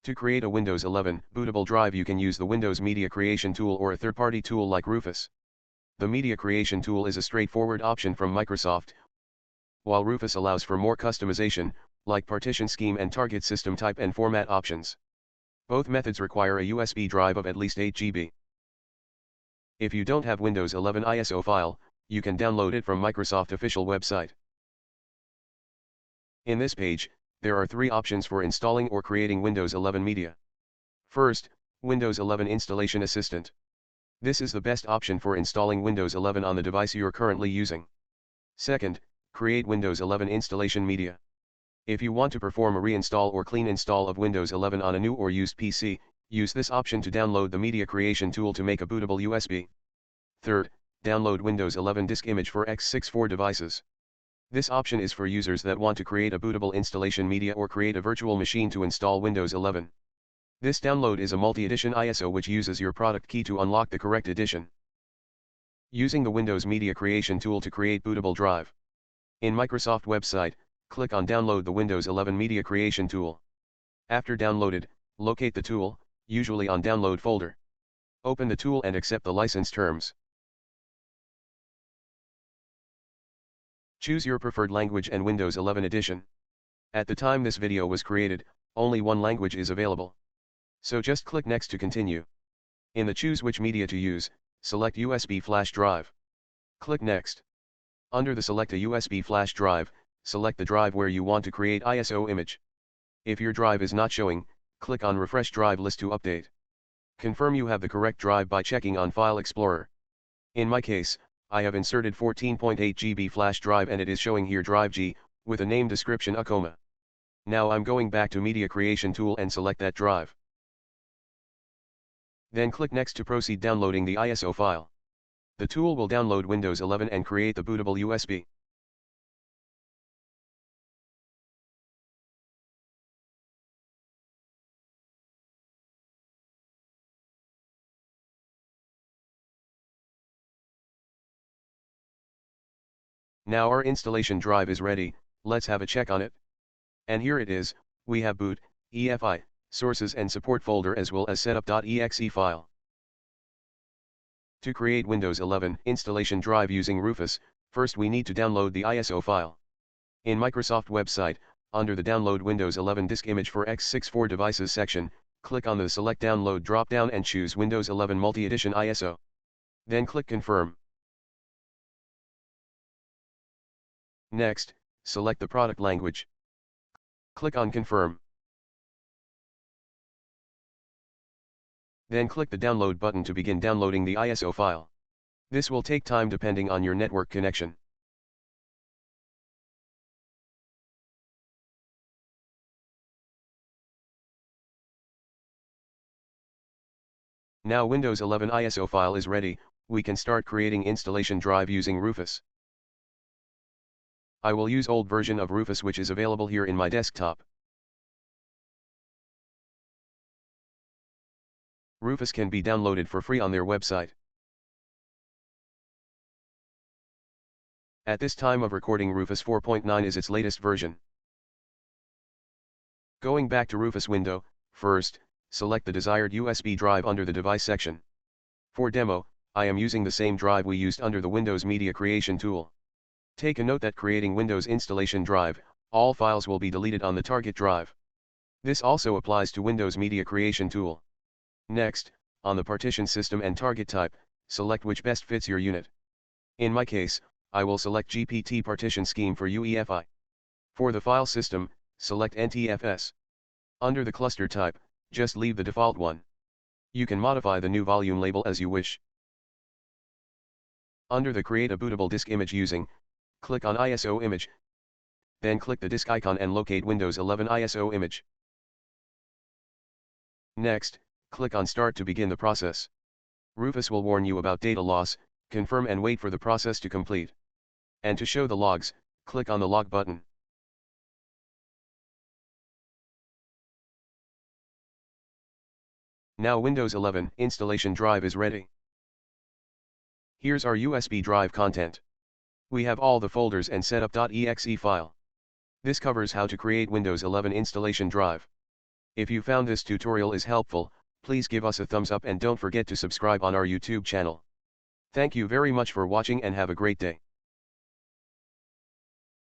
To create a Windows 11 bootable drive, you can use the Windows Media Creation tool or a third-party tool like Rufus. The Media Creation tool is a straightforward option from Microsoft, while Rufus allows for more customization, like partition scheme and target system type and format options. Both methods require a USB drive of at least 8 GB. If you don't have Windows 11 ISO file, you can download it from Microsoft official website. In this page, there are 3 options for installing or creating Windows 11 media. First, Windows 11 Installation Assistant. This is the best option for installing Windows 11 on the device you're currently using. Second, create Windows 11 installation media. If you want to perform a reinstall or clean install of Windows 11 on a new or used PC, use this option to download the Media Creation tool to make a bootable USB. Third, download Windows 11 disk image for x64 devices. This option is for users that want to create a bootable installation media or create a virtual machine to install Windows 11. This download is a multi-edition ISO which uses your product key to unlock the correct edition. Using the Windows Media Creation tool to create bootable drive. In Microsoft website, click on Download the Windows 11 Media Creation tool. After downloaded, locate the tool, usually on Download folder. Open the tool and accept the license terms. Choose your preferred language and Windows 11 edition. At the time this video was created, only one language is available. So just click Next to continue. In the Choose which media to use, select USB flash drive. Click Next. Under the Select a USB flash drive, select the drive where you want to create ISO image. If your drive is not showing, click on Refresh Drive List to update. Confirm you have the correct drive by checking on File Explorer. In my case, I have inserted 14.8 GB flash drive and it is showing here drive G, with a name description Acoma. Now I'm going back to Media Creation tool and select that drive. Then click Next to proceed downloading the ISO file. The tool will download Windows 11 and create the bootable USB. Now our installation drive is ready, let's have a check on it. And here it is, we have boot, EFI, sources and support folder as well as setup.exe file. To create Windows 11 installation drive using Rufus, first we need to download the ISO file. In Microsoft website, under the Download Windows 11 Disk Image for x64 Devices section, click on the Select Download drop-down and choose Windows 11 Multi-Edition ISO. Then click Confirm. Next, select the product language. Click on Confirm. Then click the Download button to begin downloading the ISO file. This will take time depending on your network connection. Now Windows 11 ISO file is ready, we can start creating installation drive using Rufus. I will use old version of Rufus which is available here in my desktop. Rufus can be downloaded for free on their website. At this time of recording, Rufus 4.9 is its latest version. Going back to Rufus window, first, select the desired USB drive under the device section. For demo, I am using the same drive we used under the Windows Media Creation tool. Take a note that creating Windows installation drive, all files will be deleted on the target drive. This also applies to Windows Media Creation tool. Next, on the partition system and target type, select which best fits your unit. In my case, I will select GPT partition scheme for UEFI. For the file system, select NTFS. Under the cluster type, just leave the default one. You can modify the new volume label as you wish. Under the Create a bootable disk image using, click on ISO image. Then click the disk icon and locate Windows 11 ISO image. Next, click on Start to begin the process. Rufus will warn you about data loss, confirm and wait for the process to complete. And to show the logs, click on the log button. Now Windows 11 installation drive is ready. Here's our USB drive content. We have all the folders and setup.exe file. This covers how to create Windows 11 installation drive. If you found this tutorial is helpful, please give us a thumbs up and don't forget to subscribe on our YouTube channel. Thank you very much for watching and have a great day.